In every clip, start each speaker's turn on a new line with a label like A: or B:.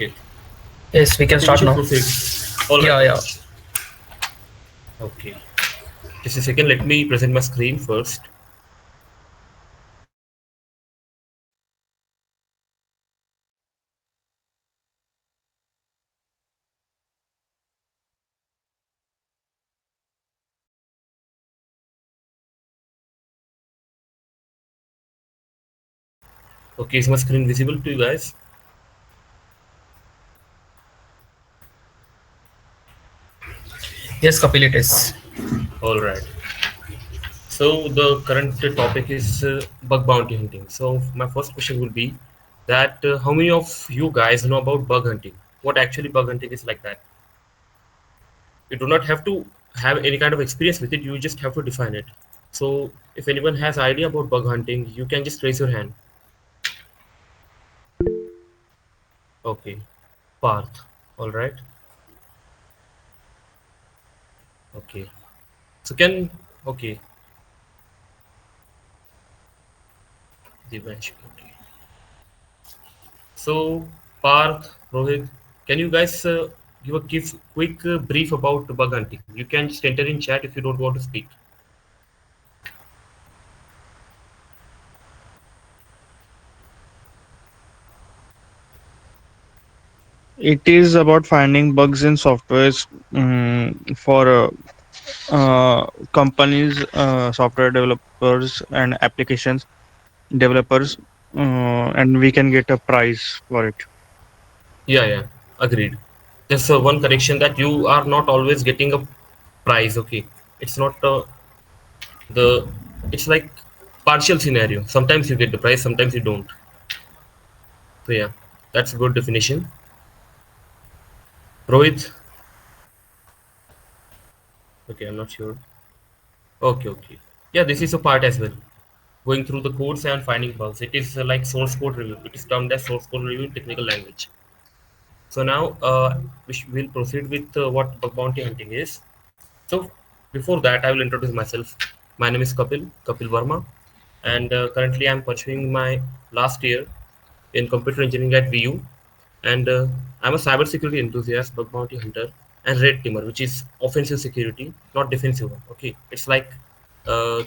A: Okay,
B: Yes, we can
A: okay, we
B: start
A: should
B: now.
A: proceed. All right,
B: Yeah,
A: all
B: yeah.
A: right. Okay, just a second. Let me present my screen first. Okay, is my screen visible to you guys?
B: Yes, Kapil, it is.
A: All right. So the current topic is bug bounty hunting. So my first question will be that how many of you guys know about bug hunting? What actually bug hunting is like that? You do not have to have any kind of experience with it. You just have to define it. So if anyone has idea about bug hunting, you can just raise your hand. Okay, Parth. All right. Okay. So can okay, Divansh. Okay. So Parth, Rohit, can you guys give a quick brief about bug hunting? You can just enter in chat if you don't want to speak.
C: It is about finding bugs in softwares for companies, software developers, and applications developers, and we can get a prize for it.
A: Yeah, yeah, agreed. Just one correction that you are not always getting a prize. Okay, it's not the. It's like partial scenario. Sometimes you get the prize, sometimes you don't. So yeah, that's a good definition. Rohit. Okay, I'm not sure. Okay, okay. Yeah, this is a part as well. Going through the codes and finding bugs. It is like source code review. It is termed as source code review in technical language. So now will proceed with what bug bounty hunting is. So before that, I will introduce myself. My name is Kapil Verma, and currently I'm pursuing my last year in computer engineering at VU, and I'm a cybersecurity enthusiast, bug bounty hunter, and red teamer, which is offensive security, not defensive one. Okay, it's like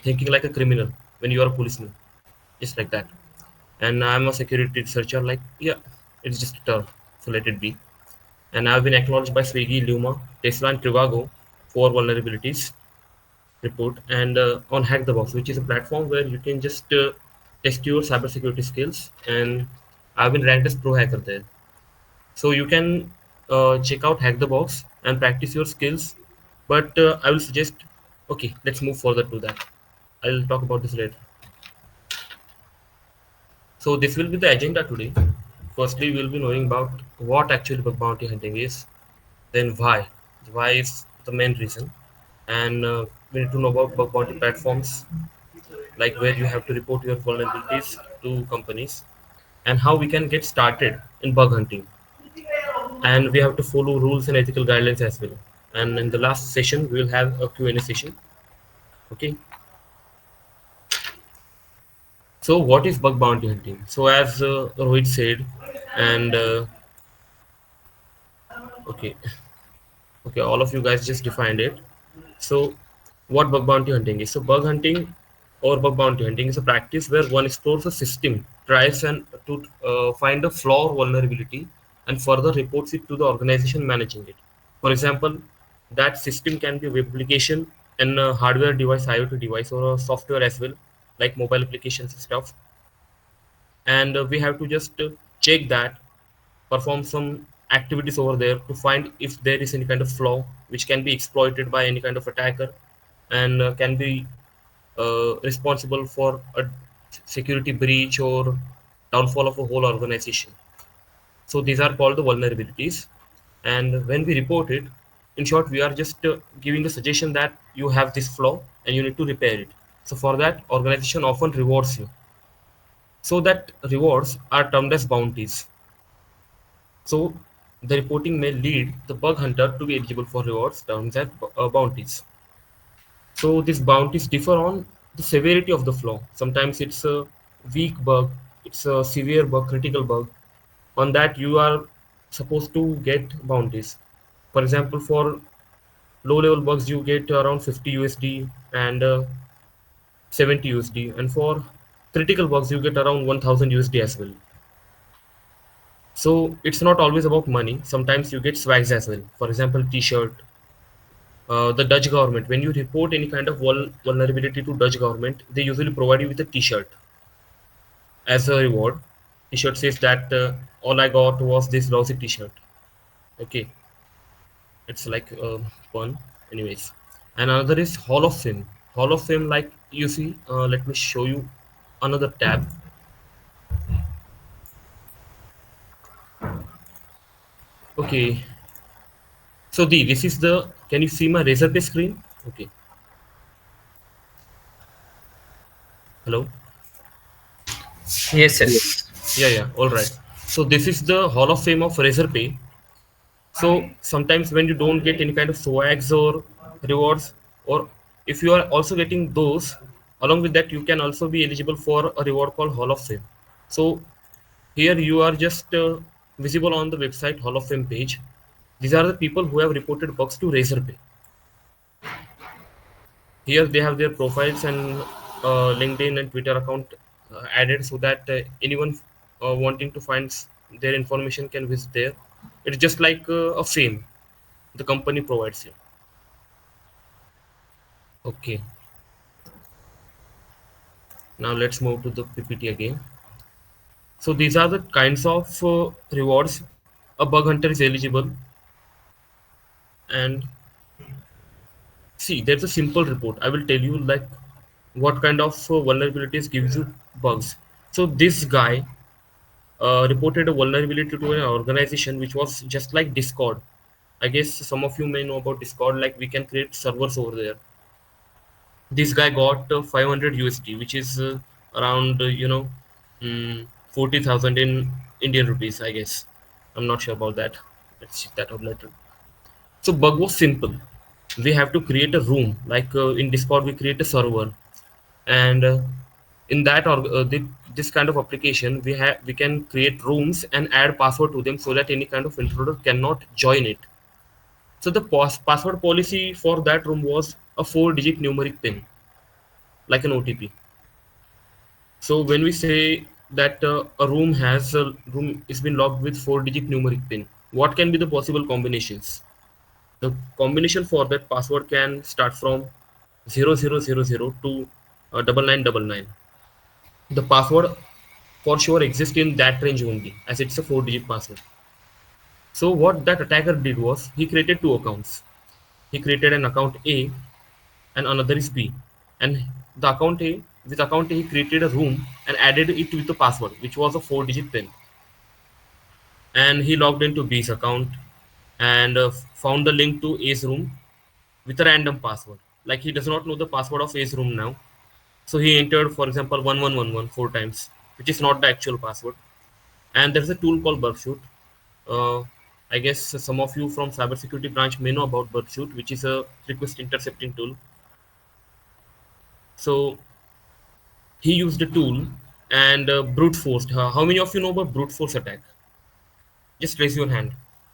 A: thinking like a criminal when you are a policeman, just like that. And I'm a security researcher. Like, yeah, it's just a term, so let it be. And I've been acknowledged by Swiggy, Luma, Tesla, and Trivago for vulnerabilities report, and on Hack the Box, which is a platform where you can just test your cybersecurity skills. And I've been ranked as pro hacker there, so you can check out Hack the Box and practice your skills. But I will suggest, okay, let's move further to that. I'll talk about this later. So this will be the agenda today. Firstly, we'll be knowing about what actually bug bounty hunting is, then why. Why is the main reason, and we need to know about bug bounty platforms, like where you have to report your vulnerabilities to companies, and how we can get started in bug hunting. And we have to follow rules and ethical guidelines as well. And in the last session, we will have a Q&A session. Okay. So what is bug bounty hunting? So as Rohit said, and okay, okay, all of you guys just defined it. So what bug bounty hunting is? So bug hunting or bug bounty hunting is a practice where one explores a system, tries and to find a flaw or vulnerability, and further reports it to the organization managing it. For example, that system can be a web application, and a hardware device, IoT device, or a software as well, like mobile applications and stuff. And we have to just check that, perform some activities over there to find if there is any kind of flaw which can be exploited by any kind of attacker, and can be responsible for a security breach or downfall of a whole organization. So these are called the vulnerabilities. And when we report it, in short, we are just giving a suggestion that you have this flaw and you need to repair it. So for that, organization often rewards you. So that rewards are termed as bounties. So the reporting may lead the bug hunter to be eligible for rewards terms as bounties. So these bounties differ on the severity of the flaw. Sometimes it's a weak bug, it's a severe bug, critical bug. On that, you are supposed to get bounties. For example, for low level bugs you get around 50 USD and 70 USD, and for critical bugs you get around 1000 USD as well. So it's not always about money. Sometimes you get swags as well. For example, T-shirt. The Dutch government, when you report any kind of vulnerability to Dutch government, they usually provide you with a T-shirt as a reward. T-shirt says that all I got was this lousy T-shirt. Okay, it's like fun. Anyways, and another is Hall of Fame. Hall of Fame, like you see, let me show you another tab. Okay, so this is the. Can you see my Razorpay screen? Okay, hello.
B: Yes,
C: Yes.
B: yes.
A: Yeah. All right. So this is the Hall of Fame of Razorpay. So sometimes when you don't get any kind of swags or rewards, or if you are also getting those, along with that, you can also be eligible for a reward called Hall of Fame. So here you are just visible on the website Hall of Fame page. These are the people who have reported bugs to Razorpay. Here they have their profiles and LinkedIn and Twitter account added, so that anyone wanting to find their information can visit there. It's just like a fame the company provides you. Okay, now let's move to the PPT again. So these are the kinds of rewards a bug hunter is eligible. And see, there's a simple report. I will tell you like what kind of vulnerabilities gives you bugs. So this guy reported a vulnerability to an organization which was just like Discord. I guess some of you may know about Discord. Like we can create servers over there. This guy got 500 USD, which is around 40,000 in Indian rupees, I guess. I'm not sure about that. Let's check that out later. So bug was simple. We have to create a room. Like in Discord, we create a server, and in that or this kind of application, we can create rooms and add password to them so that any kind of intruder cannot join it. So the password policy for that room was a 4-digit numeric pin, like an OTP. So when we say that a room is been locked with 4-digit numeric pin, what can be the possible combinations? The combination for that password can start from 0000 to 9999. The password for sure exists in that range only, as it's a 4-digit password. So what that attacker did was he created two accounts. He created an account A and another is B. And the account A, with account A, he created a room and added it with the password, which was a 4-digit pin. And he logged into B's account and found the link to A's room with a random password. Like he does not know the password of A's room now. So he entered, for example, 1111 4 times, which is not the actual password. And there's a tool called Bugshoot. Uh, I guess some of you from cybersecurity branch may know about Bugshoot, which is a request intercepting tool. So he used a tool and brute forced. How many of you know about brute force attack? Just raise your hand.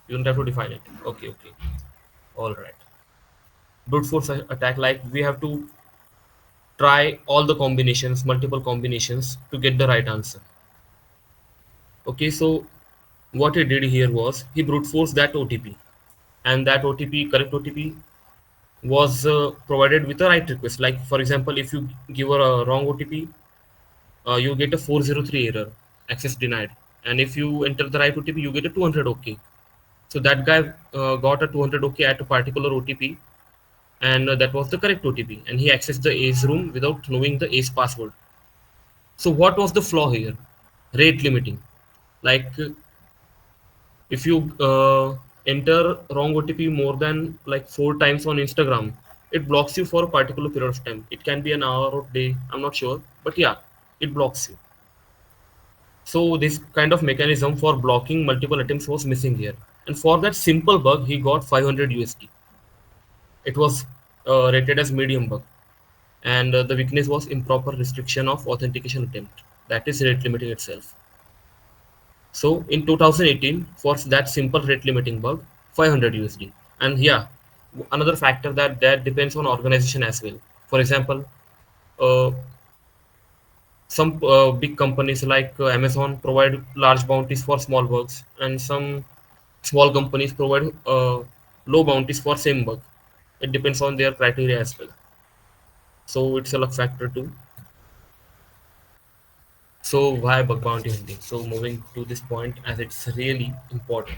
A: You don't have to define it. Okay. All right. Brute force attack, like we have to try all the combinations, multiple combinations to get the right answer. Okay, so what he did here was he brute forced that OTP, and that OTP, correct OTP, was provided with a right request. Like for example, if you give a wrong OTP, you get a 403 error, access denied. And if you enter the right OTP, you get a 200 OK. So that guy got a 200 OK at a particular OTP, and that was the correct OTP. And he accessed the Ace room without knowing the Ace password. So what was the flaw here? Rate limiting. Like if you enter wrong OTP more than like 4 times on Instagram, it blocks you for a particular period of time. It can be an hour or day, I'm not sure, but yeah, it blocks you. So this kind of mechanism for blocking multiple attempts was missing here. And for that simple bug, he got 500 USD. It was rated as medium bug. And the weakness was improper restriction of authentication attempt. That is rate limiting itself. So in 2018, for that simple rate limiting bug, 500 USD. And yeah, another factor that depends on organization as well. For example, uh, some big companies like Amazon provide large bounties for small bugs, and some small companies provide low bounties for same bug. It depends on their criteria as well. So it's a luck factor too. So why bug bounty hunting? So moving to this point as it's really important.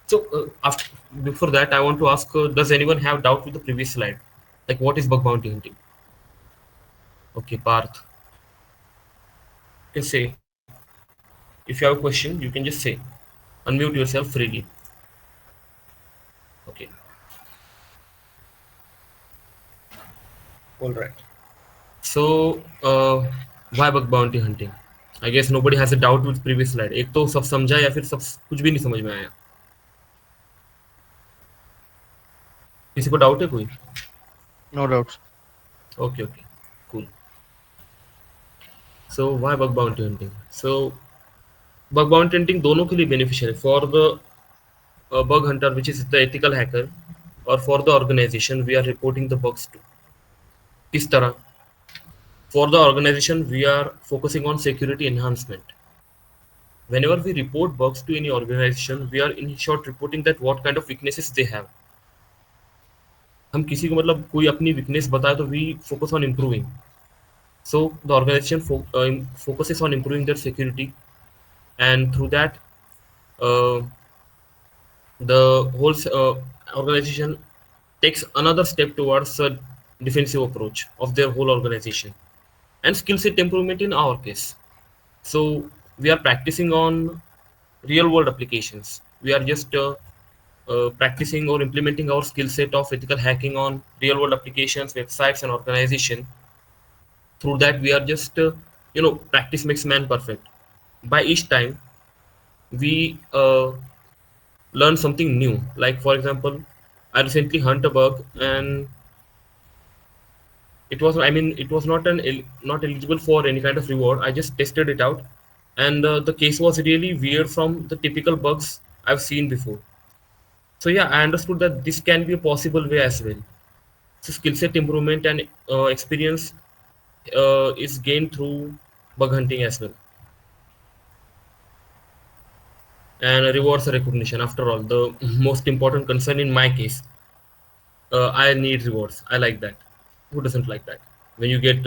A: So after, before that, I want to ask: does anyone have doubt with the previous slide? Like, what is bug bounty hunting? Okay, Parth, you can say. If you have a question, you can just say. Unmute yourself freely. Okay. All right. So why bug bounटी hunting? I guess nobody has a doubt with previous slide. एक तो सब समझा या फिर सब कुछ भी नहीं समझ में आया. किसी को डाउट है कोई?
C: No doubts.
A: Okay, okay, cool. So why bug bounty hunting? So bug bounty hunting दोनों के लिए beneficial है. For the bug hunter, which is the ethical hacker, or for the organization we are reporting the bugs to. किस तरह? For the organization, we are focusing on security enhancement. Whenever we report bugs to any organization, we are in short reporting that what kind of weaknesses they have. हम किसी को मतलब कोई अपनी weakness बताए तो we focus on improving. So the organization focuses on improving their security, and through that, uh, the whole organization takes another step towards a defensive approach of their whole organization. And skill set improvement in our case. So we are practicing on real world applications. We are just practicing or implementing our skill set of ethical hacking on real world applications, websites, and organization. Through that, we are just practice makes man perfect. By each time we learn something new. Like for example, I recently hunt a bug, and it was not not eligible for any kind of reward. I just tested it out, and the case was really weird from the typical bugs I've seen before. So yeah, I understood that this can be a possible way as well. So skill set improvement and experience is gained through bug hunting as well, and rewards recognition. After all, the most important concern in my case, I need rewards. I like that. Who doesn't like that? When you get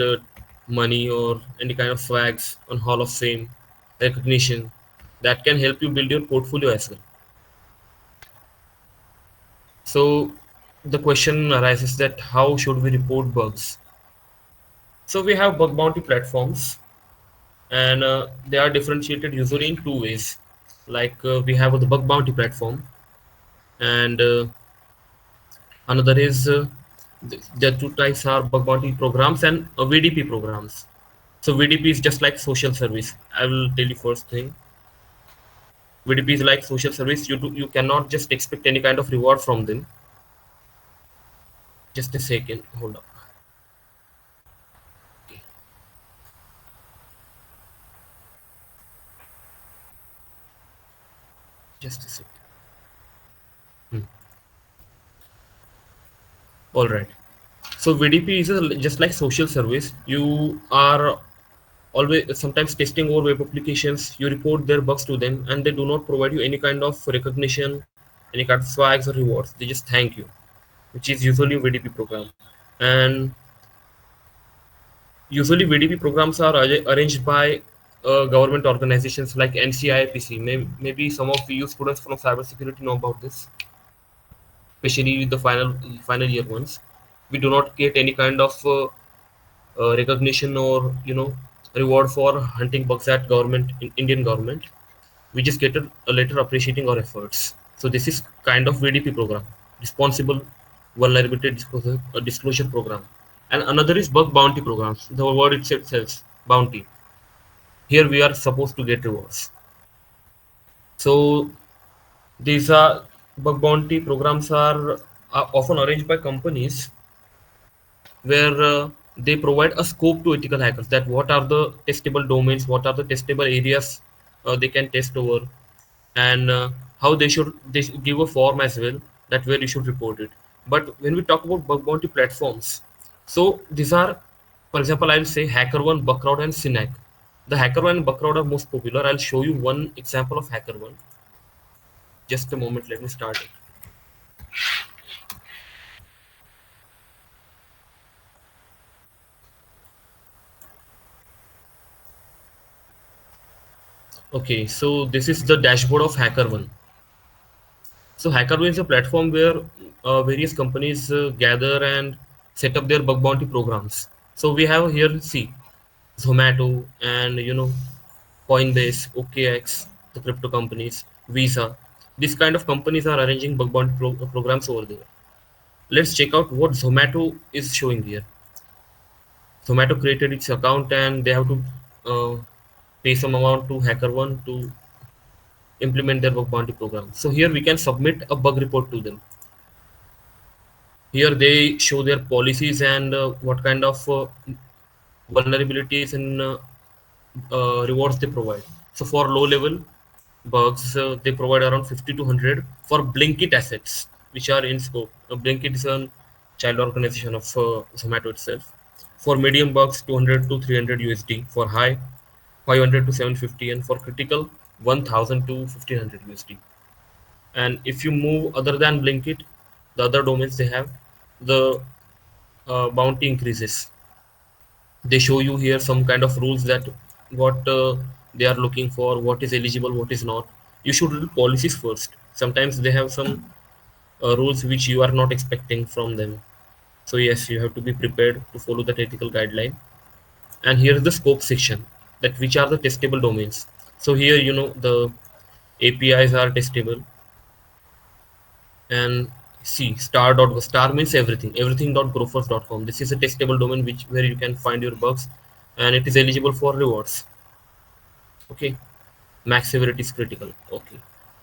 A: money or any kind of swags on Hall of Fame, recognition, that can help you build your portfolio as well. So the question arises that how should we report bugs? So we have bug bounty platforms, and they are differentiated usually in two ways. Like we have the bug bounty platform, and another is the two types are bug bounty programs and VDP programs. So VDP is just like social service. I will tell you first thing. VDP is like social service. You cannot just expect any kind of reward from them. Just a second. Hold up. Okay, just a second. Hmm. All right. So VDP is just like social service. You are always sometimes testing over web applications. You report their bugs to them, and they do not provide you any kind of recognition, any kind of swags or rewards. They just thank you, which is usually a VDP program. And usually VDP programs are arranged by government organizations like NCIPC. Maybe some of you students from cybersecurity know about this, especially the final year ones. We do not get any kind of recognition or reward for hunting bugs at government in Indian government. We just get a letter appreciating our efforts. So this is kind of VDP program, responsible vulnerability disclosure program. And another is bug bounty programs. The word itself says bounty. Here we are supposed to get rewards. So these are bug bounty programs are often arranged by companies where they provide a scope to ethical hackers, that what are the testable domains, what are the testable areas they can test over, and how they should give a form as well, that where you should report it. But when we talk about bug bounty platforms, so these are, for example, I'll say HackerOne, Bugcrowd, and Synack. The HackerOne and Bugcrowd are most popular. I'll show you one example of HackerOne. Just a moment, let me start it. Okay, so this is the dashboard of HackerOne. So HackerOne is a platform where various companies gather and set up their bug bounty programs. So we have here, see, Zomato and Coinbase, OKX, the crypto companies, Visa. These kind of companies are arranging bug bounty programs over there. Let's check out what Zomato is showing here. Zomato created its account and they have to pay some amount to HackerOne to implement their bug bounty program. So here we can submit a bug report to them. Here they show their policies and what kind of vulnerabilities and rewards they provide. So for low level bugs, they provide around 50 to 100 for Blinkit assets, which are in scope. Blinkit is a child organization of Zomato itself. For medium bugs, 200 to 300 USD. For high, 500 to 750, and for critical, 1000 to 1500 USD. And if you move other than Blinkit, the other domains they have, the bounty increases. They show you here some kind of rules that what they are looking for, what is eligible, what is not. You should read policies first. Sometimes they have some rules which you are not expecting from them. So yes, you have to be prepared to follow that ethical guideline. And here is the scope section, that which are the testable domains. So here the APIs are testable. And see, star means everything dot grofers.com. This is a testable domain which where you can find your bugs, and it is eligible for rewards. Okay, max severity is critical. Okay,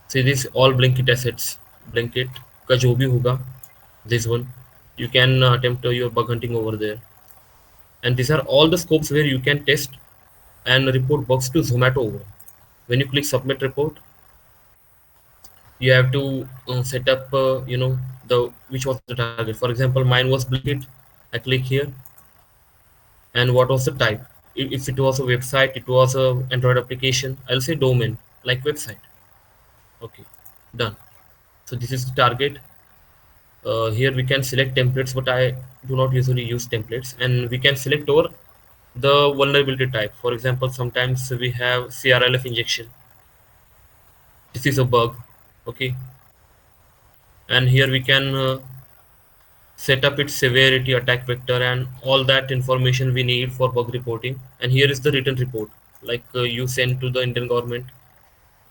A: see this all Blinkit assets. Blinkit का जो भी होगा, this one you can attempt your bug hunting over there. And these are all the scopes where you can test and report bugs to Zomato over. When you click submit report, you have to set up the which was the target. For example, mine was Blinkit. I click here, and what was the type? If it was a website, it was a Android application, I'll say domain, like website. Okay, done. So this is the target. Here we can select templates, but I do not usually use templates. And we can select over the vulnerability type. For example, sometimes we have CRLF injection. This is a bug. Okay, and here we can set up its severity, attack vector, and all that information we need for bug reporting. And here is the written report, like you send to the Indian government,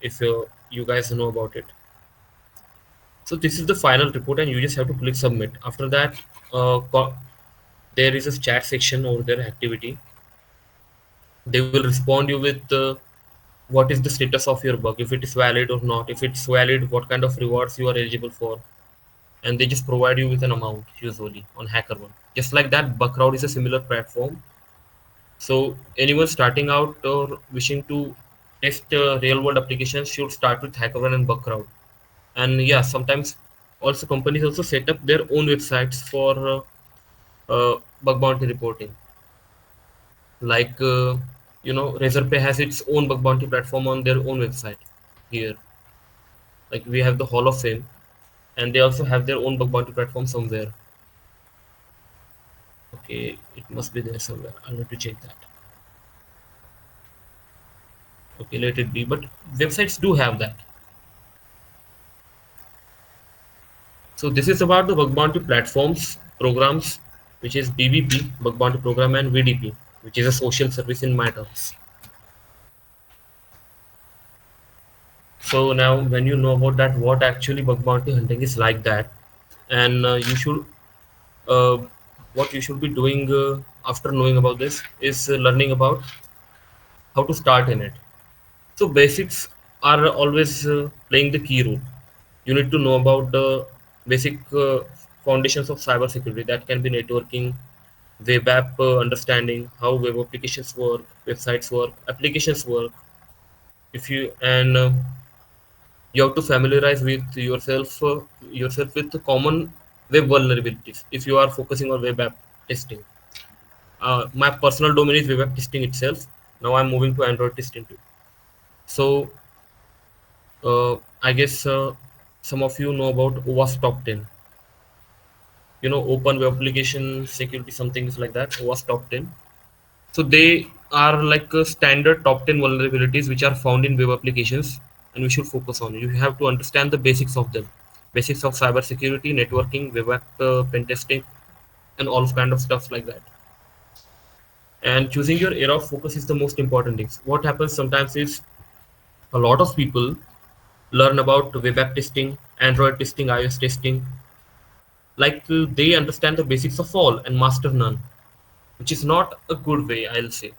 A: if you guys know about it. So this is the final report, and you just have to click submit. After that, there is a chat section over there, activity. They will respond you with what is the status of your bug, if it is valid or not. If it's valid, what kind of rewards you are eligible for, and they just provide you with an amount usually on HackerOne. Just like that, Bugcrowd is a similar platform. So anyone starting out or wishing to test real-world applications should start with HackerOne and Bugcrowd. And yeah, sometimes also companies also set up their own websites for bug bounty reporting. Like Razorpay has its own bug bounty platform on their own website. Here, like we have the Hall of Fame, and they also have their own bug bounty platform somewhere. Okay, it must be there somewhere. I'll need to check that. Okay, let it be. But websites do have that. So this is about the bug bounty platforms programs, which is BBP, bug bounty program, and VDP, which is a social service in my terms. So now, when you know about that, what actually bug bounty hunting is like that, and you should uh, what you should be doing after knowing about this is learning about how to start in it. So basics are always playing the key role. You need to know about the basic foundations of cybersecurity. That can be networking, web app understanding, how web applications work, websites work, applications work, If you and You have to familiarize with yourself with the common web vulnerabilities if you are focusing on web app testing. My personal domain is web app testing itself. Now I'm moving to Android testing too. So I guess some of you know about OWASP top 10. Open web application security, something is like that. OWASP top 10. So they are like standard top 10 vulnerabilities which are found in web applications, and we should focus on. You have to understand the basics of them, basics of cyber security, networking, web app pen testing, and all kind of stuff like that. And choosing your area of focus is the most important thing. What happens sometimes is a lot of people learn about web app testing, Android testing, iOS testing, like they understand the basics of all and master none, which is not a good way, I'll say.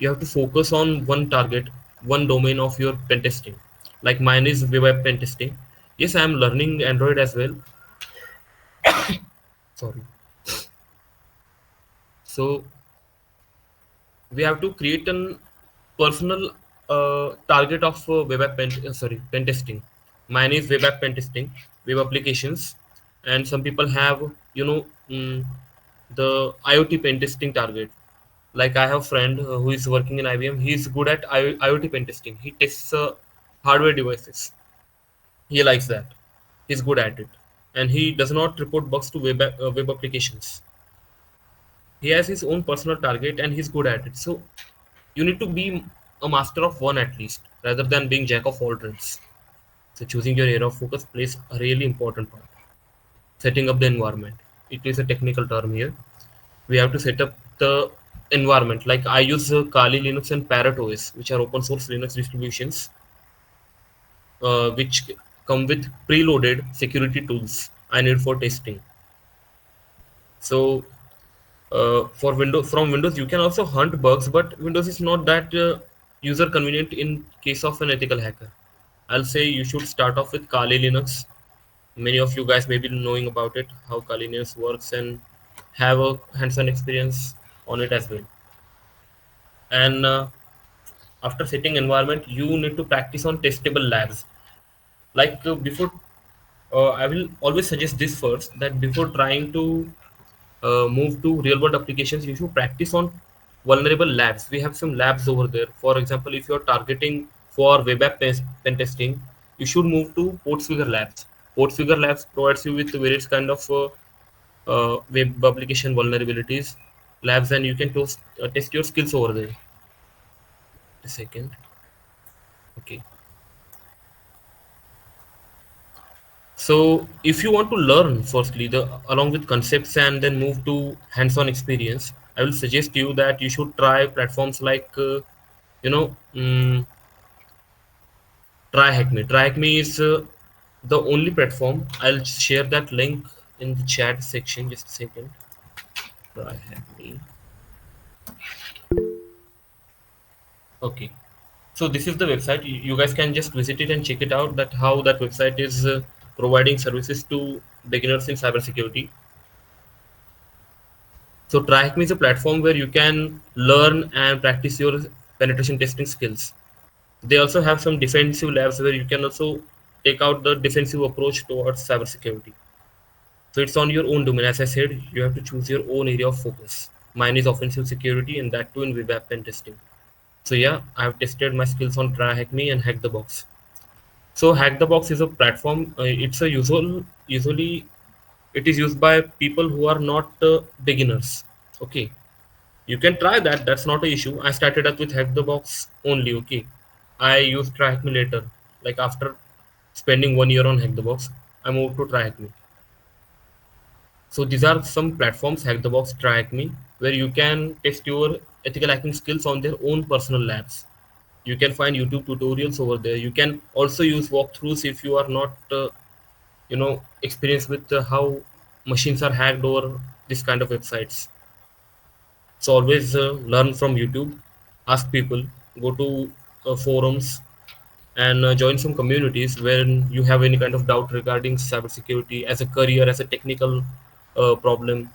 A: You have to focus on one target, one domain of your pen testing. Like mine is web pen testing. Yes, I am learning Android as well. Sorry. So we have to create an personal target of web app pen testing. Mine is web app pen testing, web applications, and some people have the IoT pen testing target. Like I have a friend who is working in IBM. He's good at IoT pen testing. He tests hardware devices. He likes that. He's good at it, and he does not report bugs to web applications. He has his own personal target, and he's good at it. So you need to be a master of one at least, rather than being jack of all trades. So choosing your area of focus plays a really important part. Setting up the environment. It is a technical term here. We have to set up the environment. Like I use Kali Linux and Parrot OS, which are open source Linux distributions, which come with preloaded security tools I need for testing. So for Windows, from Windows you can also hunt bugs, but Windows is not that user convenient in case of an ethical hacker. I'll say you should start off with Kali Linux. Many of you guys may be knowing about it, how Kali Linux works, and have a hands-on experience on it as well. And after setting environment, you need to practice on testable labs. Like before, I will always suggest this first, that before trying to move to real world applications, you should practice on vulnerable labs. We have some labs over there. For example, if you're targeting for web app pen testing, you should move to Portsfigure labs. Portsfigure labs provides you with various kind of web application vulnerabilities labs, and you can test your skills over there. A second. Okay. So if you want to learn firstly the along with concepts and then move to hands-on experience, I will suggest you that you should try platforms like you know um, TryHackMe. TryHackMe is the only platform. I'll share that link in the chat section. Just a second. TryHackMe. Okay. So this is the website. You guys can just visit it and check it out. That how that website is providing services to beginners in cybersecurity. So TryHackMe is a platform where you can learn and practice your penetration testing skills. They also have some defensive labs where you can also take out the defensive approach towards cybersecurity. So it's on your own domain. As I said, you have to choose your own area of focus. Mine is offensive security, and that too in web app pen testing. So yeah, I have tested my skills on TryHackMe and Hack the Box. So Hack the Box is a platform. It's a usually it is used by people who are not beginners. Okay, you can try that. That's not an issue. I started up with Hack the Box only. Okay, I used Track Me later. Like after spending 1 year on Hack the Box, I moved to Track Me. So these are some platforms: Hack the Box, Track Me, where you can test your ethical hacking skills on their own personal labs. You can find YouTube tutorials over there. You can also use walkthroughs if you are not, experienced with how machines are hacked or this kind of websites. So always learn from YouTube, ask people, go to forums, and join some communities when you have any kind of doubt regarding cybersecurity as a career, as a technical problem.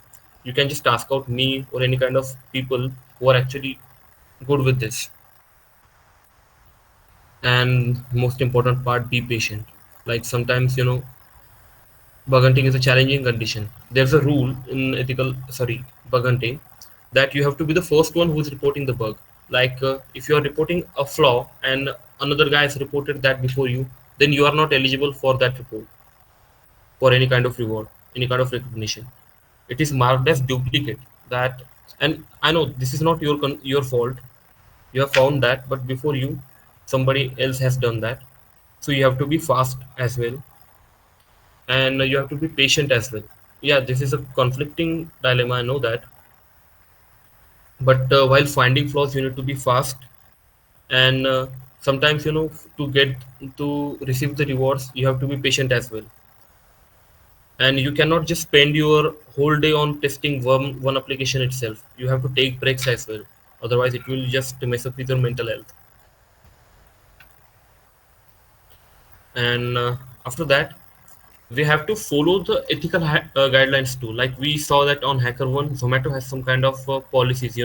A: You can just ask out me or any kind of people who are actually good with this. And most important part, be patient. Like sometimes, bug hunting is a challenging condition. There's a rule in bug hunting, that you have to be the first one who's reporting the bug. Like if you are reporting a flaw and another guy has reported that before you, then you are not eligible for that report, for any kind of reward, any kind of recognition. It is marked as duplicate. That, and I know this is not your fault. You have found that, but before you, somebody else has done that. So you have to be fast as well, and you have to be patient as well. Yeah, this is a conflicting dilemma, I know that. But while finding flaws, you need to be fast, and sometimes, to get to receive the rewards, you have to be patient as well. And you cannot just spend your whole day on testing one application itself. You have to take breaks as well, otherwise it will just mess up with your mental health. And after that, we have to follow the ethical guidelines too. Like we saw that on HackerOne, Zomato has some kind of policies,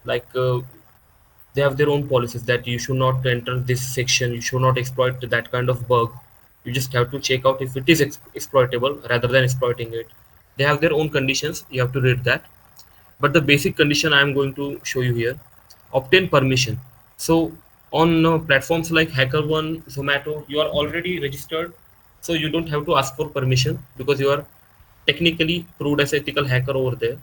A: like they have their own policies that you should not enter this section, you should not exploit that kind of bug. You just have to check out if it is exploitable rather than exploiting it. They have their own conditions, you have to read that. But the basic condition I am going to show you here: obtain permission. So on platforms like HackerOne, Zomato, you are already registered, so you don't have to ask for permission because you are technically proved as ethical hacker over there.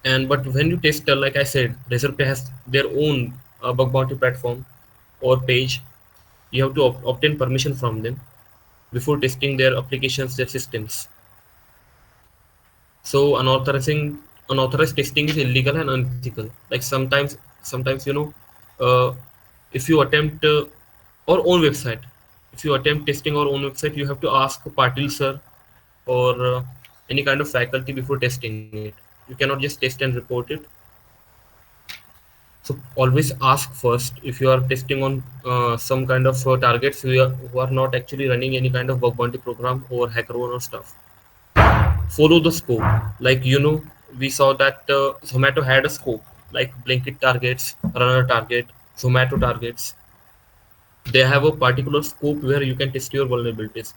A: And but when you test, like I said, Razorpay has their own bug bounty platform or page. You have to obtain permission from them before testing their applications, their systems. So unauthorized testing is illegal and unethical. Like sometimes uh, if you attempt our own website, if you attempt testing our own website, you have to ask Patil sir or any kind of faculty before testing it. You cannot just test and report it. So always ask first if you are testing on some kind of targets who are not actually running any kind of bug bounty program or HackerOne or stuff. Follow the scope. Like we saw that Zomato had a scope, like Blinkit targets, Runner target, Zomato targets. They have a particular scope where you can test your vulnerabilities.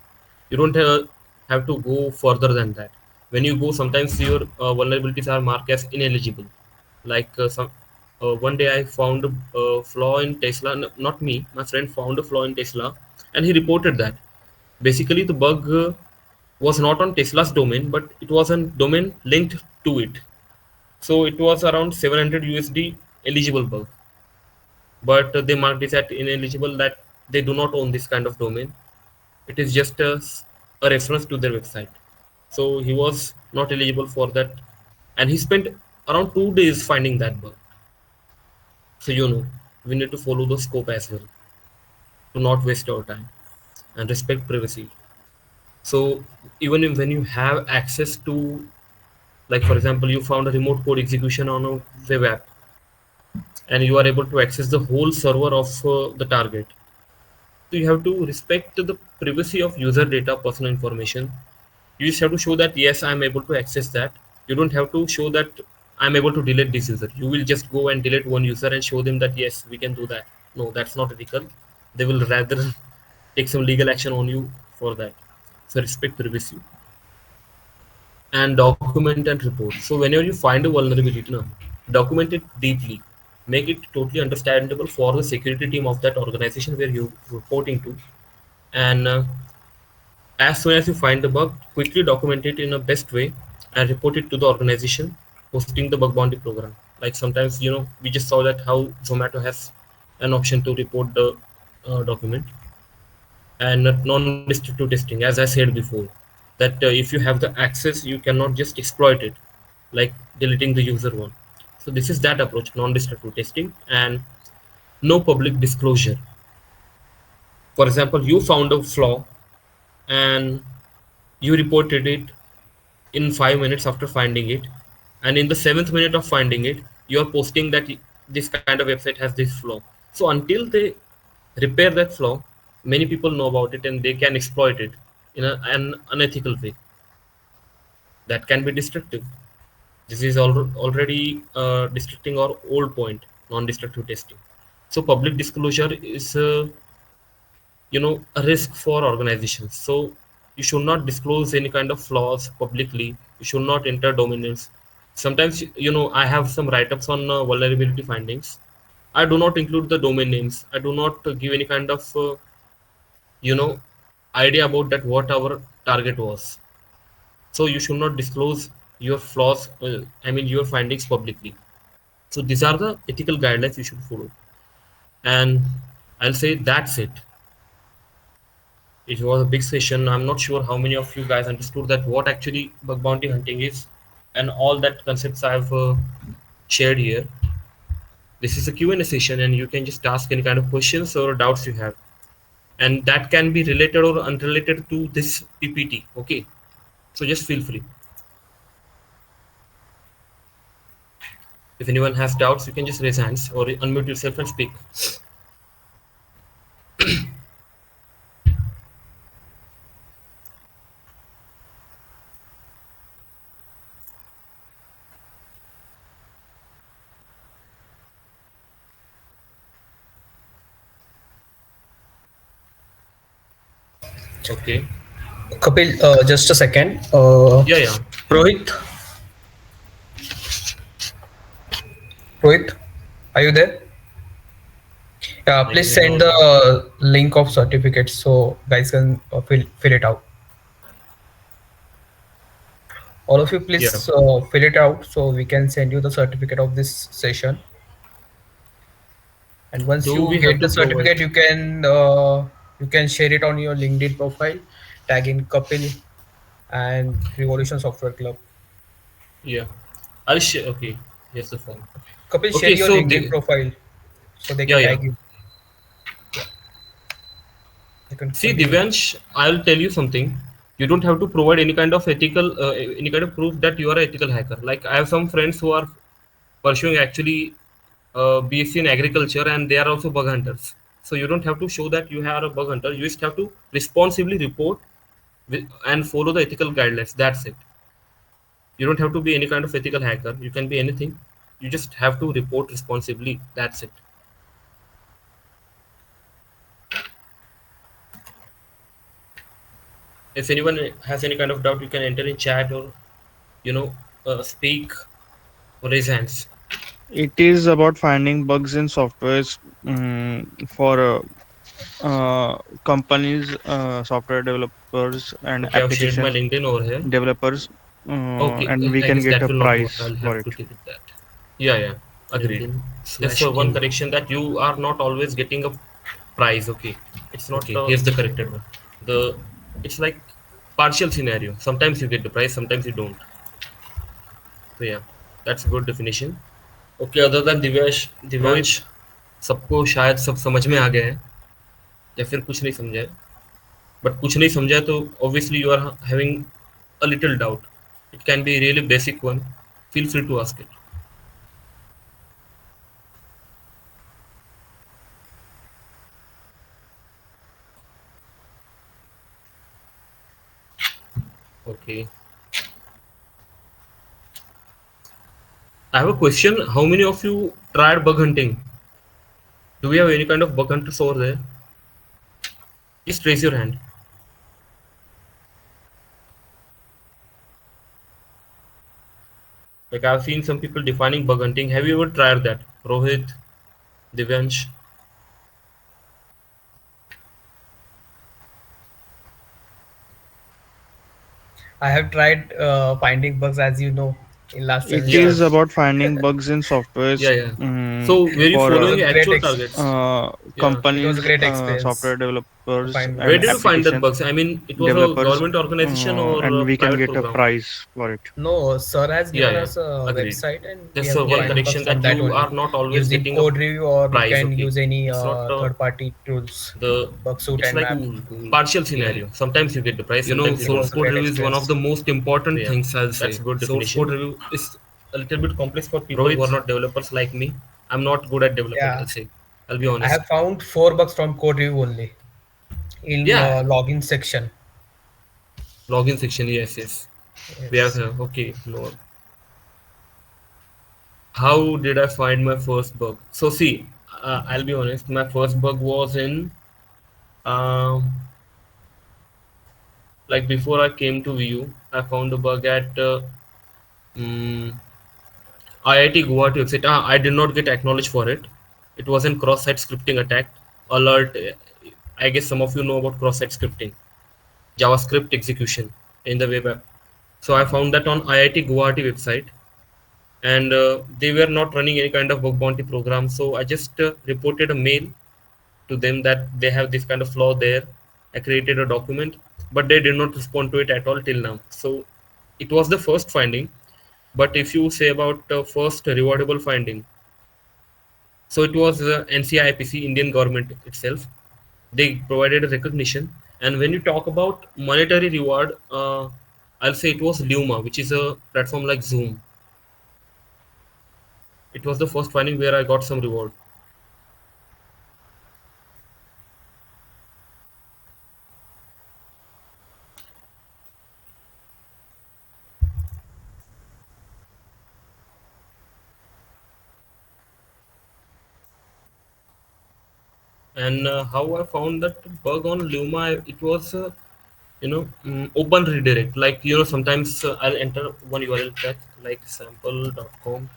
A: You don't have to go further than that. When you go, sometimes your vulnerabilities are marked as ineligible. Like some one day I found a flaw in Tesla. Not me, my friend found a flaw in Tesla, and he reported that. Basically, the bug was not on Tesla's domain, but it was a domain linked to it. So it was around 700 USD eligible bug, but they marked this at ineligible, that they do not own this kind of domain. It is just a reference to their website. So he was not eligible for that, and he spent around 2 days finding that bug. So we need to follow the scope as well to not waste our time and respect privacy. So even when you have access to, like for example, you found a remote code execution on a web app, and you are able to access the whole server of the target. So you have to respect the privacy of user data, personal information. You just have to show that yes, I'm able to access that. You don't have to show that I'm able to delete this user. You will just go and delete one user and show them that yes, we can do that. No, that's not ethical. They will rather take some legal action on you for that. So respect privacy and document and report. So whenever you find a vulnerability, no, document it deeply. Make it totally understandable for the security team of that organization where you're reporting to. And as soon as you find the bug, quickly document it in a best way and report it to the organization hosting the bug bounty program. Like sometimes, we just saw that how Zomato has an option to report the document, and non-destructive testing, as I said before, that if you have the access, you cannot just exploit it, like deleting the user one. So this is that approach: non-destructive testing and no public disclosure. For example, you found a flaw and you reported it in 5 minutes after finding it, and in the seventh minute of finding it, you are posting that this kind of website has this flaw. So until they repair that flaw, many people know about it and they can exploit it in an unethical way that can be destructive. This is already destructing our old point: non-destructive testing. So public disclosure is a risk for organizations. So you should not disclose any kind of flaws publicly. You should not enter dominance. Sometimes I have some write-ups on vulnerability findings. I do not include the domain names. I do not give any kind of you know idea about that what our target was. So you should not disclose your flaws, your findings publicly. So these are the ethical guidelines you should follow. And I'll say that's it. It was a big session. I'm not sure how many of you guys understood that what actually bug bounty hunting is and all that concepts I've shared here. This is a Q&A session and you can just ask any kind of questions or doubts you have. And that can be related or unrelated to this PPT. Okay. So just feel free. If anyone has doubts, you can just raise hands or unmute yourself and speak. Okay.
B: Kapil, just a second.
A: Yeah, yeah.
B: Rohit, Rohit, are you there? Yeah,
A: Like
B: please
A: he's
B: send
A: not.
B: the link of certificates so guys can fill it out. All of you,
A: Yeah.
B: please fill it out so we can send you the certificate of this session. And once
A: Do
B: you
A: we have
B: get
A: to
B: the
A: provide?
B: certificate, you can share it on your LinkedIn profile, tag in Kapil and Revolution Software Club.
A: Yeah. I'll share. Okay. Here's the form.
B: Kapil, share
A: Okay.
B: your
A: So
B: LinkedIn
A: the
B: profile so they
A: yeah,
B: can
A: yeah.
B: tag you. Yeah, you can
A: See,
B: continue.
A: Divyansh, I'll tell you something. You don't have to provide any kind of any kind of proof that you are an ethical hacker. Like I have some friends who are pursuing actually BSc in agriculture and they are also bug hunters. So you don't have to show that you are a bug hunter. You just have to responsibly report and follow the ethical guidelines. That's it. You don't have to be any kind of ethical hacker. You can be anything. You just have to report responsibly. That's it. If anyone has any kind of doubt, you can enter in chat or you know speak or raise hands.
C: It is about finding bugs in softwares for companies, software developers, and
A: Okay, I've shared my
C: applications
A: LinkedIn over here.
C: developers,
A: Okay,
C: and we
A: I
C: can
A: guess
C: get
A: that
C: a
A: will not work.
C: prize
A: I'll
C: for
A: have
C: it.
A: to delete that. Yeah, yeah, agreed.
B: LinkedIn
A: Just
B: slash
A: one
B: in.
A: correction that you are not always getting a prize. Okay, it's not.
B: Okay.
A: Here's the corrected one. The it's like partial scenario. Sometimes you get the prize, sometimes you don't. So yeah, that's a good definition. Okay, other than Divyansh सबको शायद सब समझ में आ गया है या फिर कुछ नहीं समझा है बट कुछ नहीं समझा है तो obviously you are having a little doubt. It can be really basic one. Feel free to ask it. Okay. I have a question. How many of you tried bug hunting? Do we have any kind of bug hunters over there? Just raise your hand. Like I've seen some people defining bug hunting. Have you ever tried that? Rohit, Divyansh?
B: I have tried finding bugs as you know in last
C: It
A: Yeah.
C: is
B: semester.
C: about finding bugs in
A: Yeah,
C: softwares
A: yeah. So were you
B: It
C: for
B: was a
A: following
B: great
A: actual targets? Yeah.
B: it was a
C: companies,
B: great experience
C: software
B: to
C: developers,
B: find
A: Where
C: and
A: did you
B: bugs.
A: find that
C: application
A: bugs? I mean, it was a
C: developers,
A: government organization or
C: and
A: a
C: we can
A: private
C: get a
A: program?
C: prize for it.
B: No, sir has
A: Yeah,
B: given
A: yeah.
B: us a
A: Agreed.
B: website and we
A: Just
B: have to
A: one
C: Yeah,
B: find bugs
A: correction
B: from
A: that
B: that
A: you are
B: only.
A: not always
B: Using
A: getting a
B: code review or we
A: prize.
B: can
A: Okay.
B: use any
A: It's not
B: third party tools,
A: the
B: bug suit
A: it's
B: and
A: like
B: map.
A: partial scenario. Sometimes you get the prize, sometimes you
B: It
A: source
B: was a
A: code
B: great
A: review is one of the
B: experience.
A: most important things, I'll say. That's good source definition. Code review is a little bit complex for people who are not developers like me. I'm not good at development,
B: Yeah,
A: I'll say. I'll be
B: I
A: honest.
B: have found 4 bugs from code review only in
A: Yeah,
B: login section.
A: login section, yes, yes. We have
B: Yes.
A: okay, no. How did I find my first bug? So see, I'll be honest. My first bug was in um, like before I came to Vue, I found a bug at mm IIT Guwahati website. I did not get acknowledged for it. It was in cross-site scripting attack. Alert. I guess some of you know about cross-site scripting, JavaScript execution in the web app. So I found that on IIT Guwahati website, and they were not running any kind of bug bounty program. So I just reported a mail to them that they have this kind of flaw there. I created a document, but they did not respond to it at all till now. So it was the first finding. But if you say about first rewardable finding, so it was NCIPC, Indian government itself. They provided a recognition, and when you talk about monetary reward, I'll say it was Luma, which is a platform like Zoom. It was the first finding where I got some reward. And how I found that bug on Luma, it was open redirect. Like sometimes I'll enter one URL tag like sample.com/.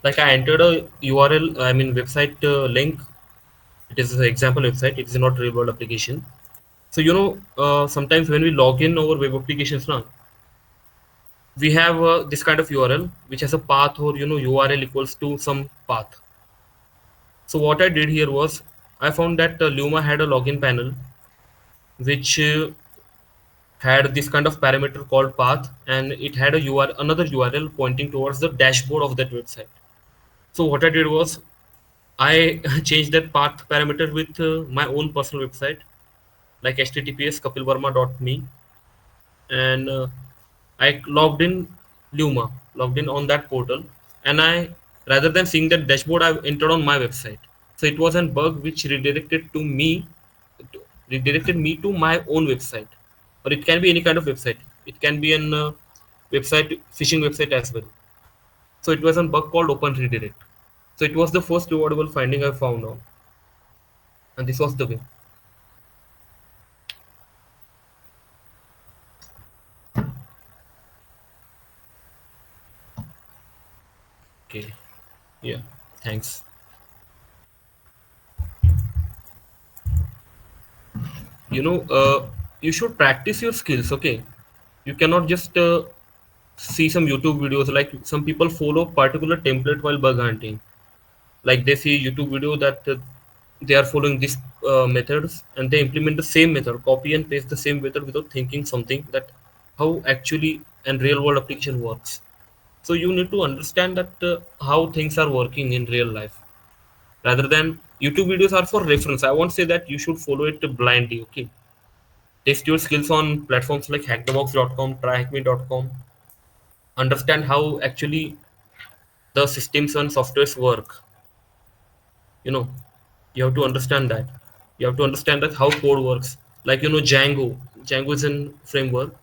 A: Like I entered a URL, I mean website link. It is an example website. It is not real world application. So sometimes when we log in our web applications now, we have this kind of URL which has a path, or URL equals to some path. So what I did here was I found that Luma had a login panel which had this kind of parameter called path, and it had a URL, another URL pointing towards the dashboard of that website. So what I did was I changed that path parameter with my own personal website like https kapilverma.me, and I logged in Luma, logged in on that portal, and I, rather than seeing that dashboard, I entered on my website. So it was a bug which redirected me to my own website, or it can be any kind of website. It can be an website, phishing website as well. So it was a bug called open redirect. So it was the first rewardable finding I found on, and this was the way. Okay, yeah, thanks. you know you should practice your skills. Okay, you cannot just see some YouTube videos. Like some people follow particular template while bug hunting. Like they see YouTube video that they are following these methods, and they implement the same method, copy and paste the same method without thinking something that how actually and real world application works. So you need to understand that how things are working in real life, rather than YouTube videos are for reference. I won't say that you should follow it blindly. Okay, test your skills on platforms like hackthebox.com, tryhackme.com. Understand how actually the systems and softwares work. You know, you have to understand that. You have to understand that how code works. Like Django. Django is in framework.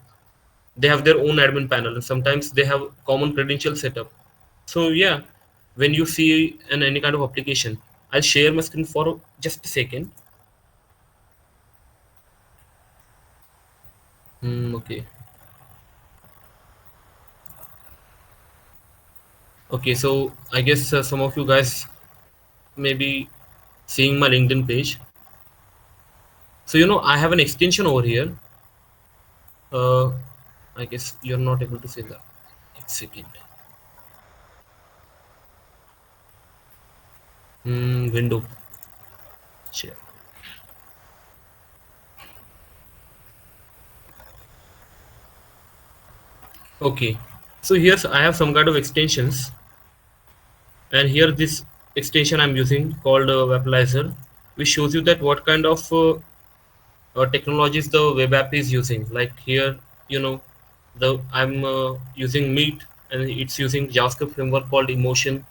A: They have their own admin panel, and sometimes they have common credential setup. So yeah, when you see in any kind of application, I'll share my screen for just a second. Okay. Okay, so I guess some of you guys may be seeing my LinkedIn page. So I have an extension over here. Uh, I guess you're not able to see that. One second. Window share. Okay. So here's I have some kind of extensions, and here this extension I'm using called Webalizer, which shows you that what kind of technologies the web app is using. Like here, the I'm using Meet, and it's using JavaScript framework called Emotion,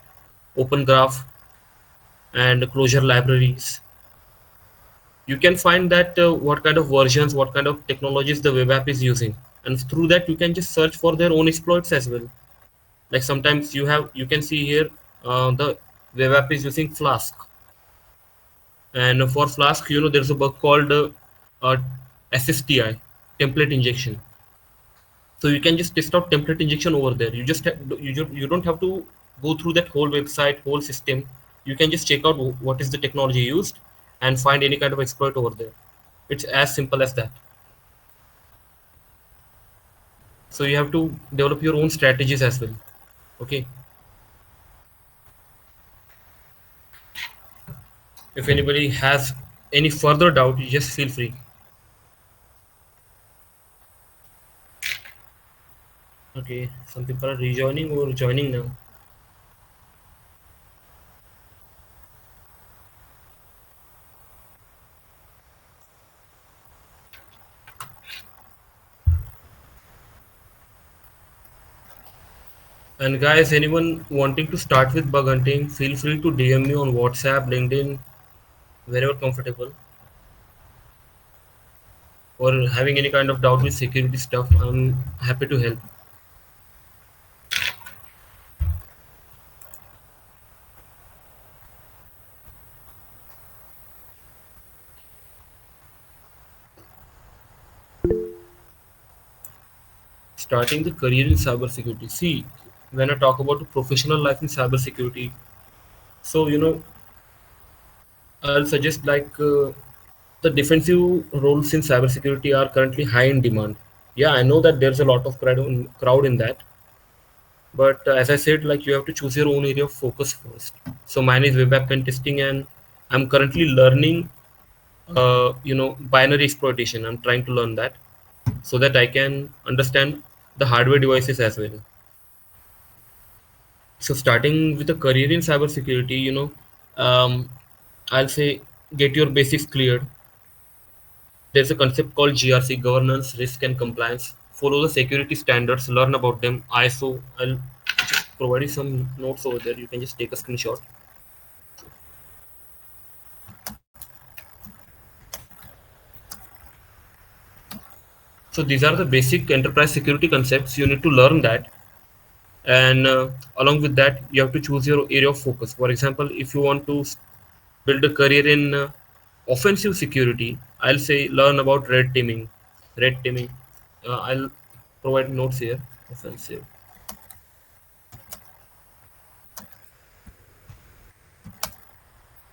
A: Open Graph, and Closure libraries. You can find that what kind of versions, what kind of technologies the web app is using. and through that you can just search for their own exploits as well. Like sometimes you can see here the web app is using Flask, and for Flask, there's a bug called uh, SSTI, template injection. So you can just test out template injection over there. You don't have to go through that whole website, whole system. You can just check out what is the technology used and find any kind of exploit over there. It's as simple as that. So you have to develop your own strategies as well. Okay. If anybody has any further doubt, you just feel free. Okay, some people are rejoining or joining now. And guys, anyone wanting to start with bug hunting, feel free to DM me on WhatsApp, LinkedIn, wherever comfortable. Or having any kind of doubt with security stuff, I'm happy to help. Starting the career in cybersecurity. See, when I talk about the professional life in cybersecurity, so I'll suggest like the defensive roles in cybersecurity are currently high in demand. Yeah, I know that there's a lot of crowd in that, but as I said, like you have to choose your own area of focus first. So mine is web app pen testing, and I'm currently learning, binary exploitation. I'm trying to learn that so that I can understand the hardware devices as well. So starting with a career in cybersecurity, um, I'll say get your basics cleared. There's a concept called GRC, governance, risk, and compliance. Follow the security standards, learn about them. ISO. I'll just provide you some notes over there. You can just take a screenshot. So these are the basic enterprise security concepts. You need to learn that, and along with that, you have to choose your area of focus. For example, if you want to build a career in offensive security, I'll say learn about red teaming. Red teaming. I'll provide notes here. Offensive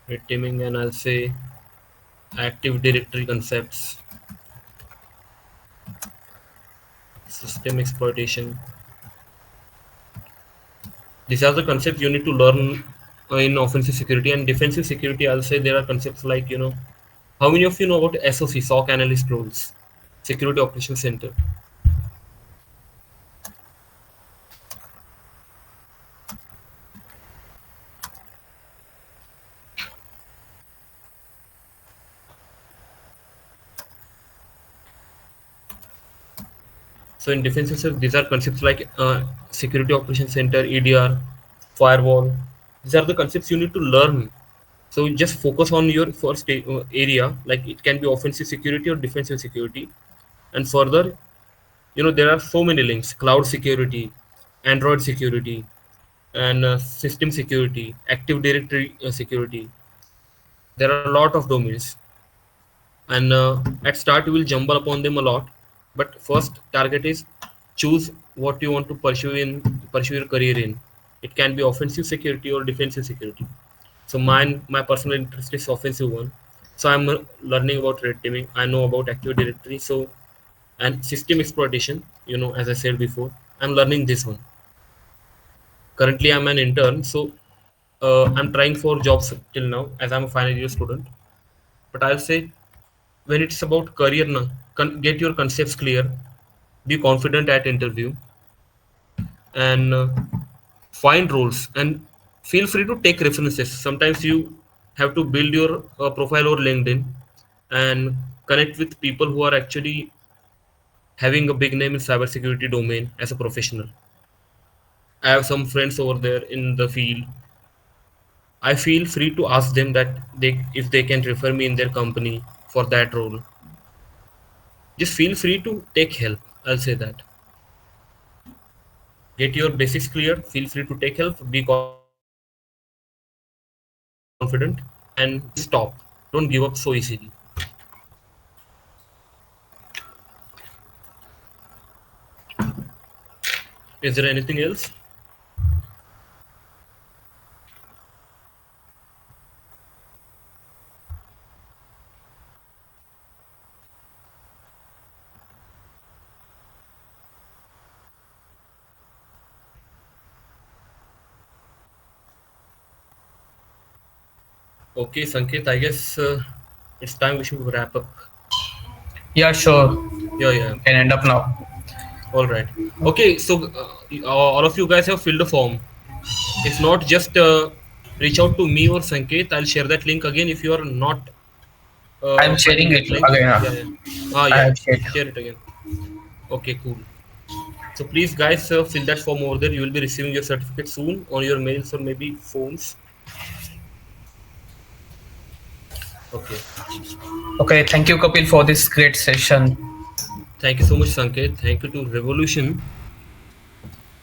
A: red teaming, and I'll say active directory concepts, system exploitation. These are the concepts you need to learn in offensive security. And defensive security, I'll say there are concepts like, how many of you know about SOC, SOC analyst roles, Security Operations Center? So in defensive, these are concepts like Security Operations Center, EDR, firewall. These are the concepts you need to learn. So just focus on your first area, like it can be offensive security or defensive security. And further, there are so many links: cloud security, Android security, and system security, Active Directory security. There are a lot of domains, and at start you will jumble upon them a lot. But first target is choose what you want to pursue your career in. It can be offensive security or defensive security. So my personal interest is offensive one. So I'm learning about red teaming. I know about Active Directory. So, and system exploitation. As I said before, I'm learning this one. Currently, I'm an intern, so I'm trying for jobs till now as I'm a final year student. But I'll say when it's about career, na, get your concepts clear, be confident at interview, and find roles. And feel free to take references. Sometimes you have to build your profile or LinkedIn and connect with people who are actually having a big name in cybersecurity domain as a professional. I have some friends over there in the field. I feel free to ask them that if they can refer me in their company for that role. Just feel free to take help. I'll say that. Get your basics clear. Feel free to take help. Be confident and don't stop. Don't give up so easily. Is there anything else? Okay, Sanket, I guess it's time we should wrap up.
B: Yeah, sure.
A: Yeah, yeah.
B: You can end up now.
A: All right. Okay, so all of you guys have filled a form. If not, just reach out to me or Sanket. I'll share that link again if you are not
B: I'm
A: finding
B: sharing it
A: that link.
B: again.
A: Yeah, yeah. Ah,
B: I
A: yeah.
B: have shared.
A: Share it again. Okay, cool. So please, guys, fill that form over there. You will be receiving your certificate soon on your mails or maybe phones. Okay.
B: Okay, thank you, Kapil, for this great session.
A: Thank you so much, Sanket. Thank you to Revolution.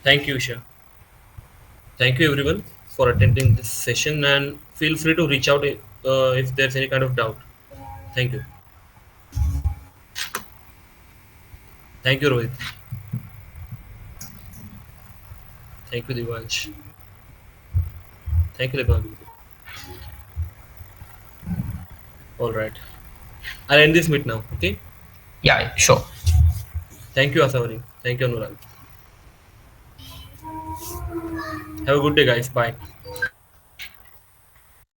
A: Thank you, Isha. Thank you, everyone, for attending this session. And feel free to reach out if there's any kind of doubt. Thank you. Thank you, Rohit. Thank you, Divansh. Thank you, Devang. All right. I'll end this meet now. Okay.
B: Yeah, sure.
A: Thank you, Asawari. Thank you, Anurag. Have a good day, guys. Bye.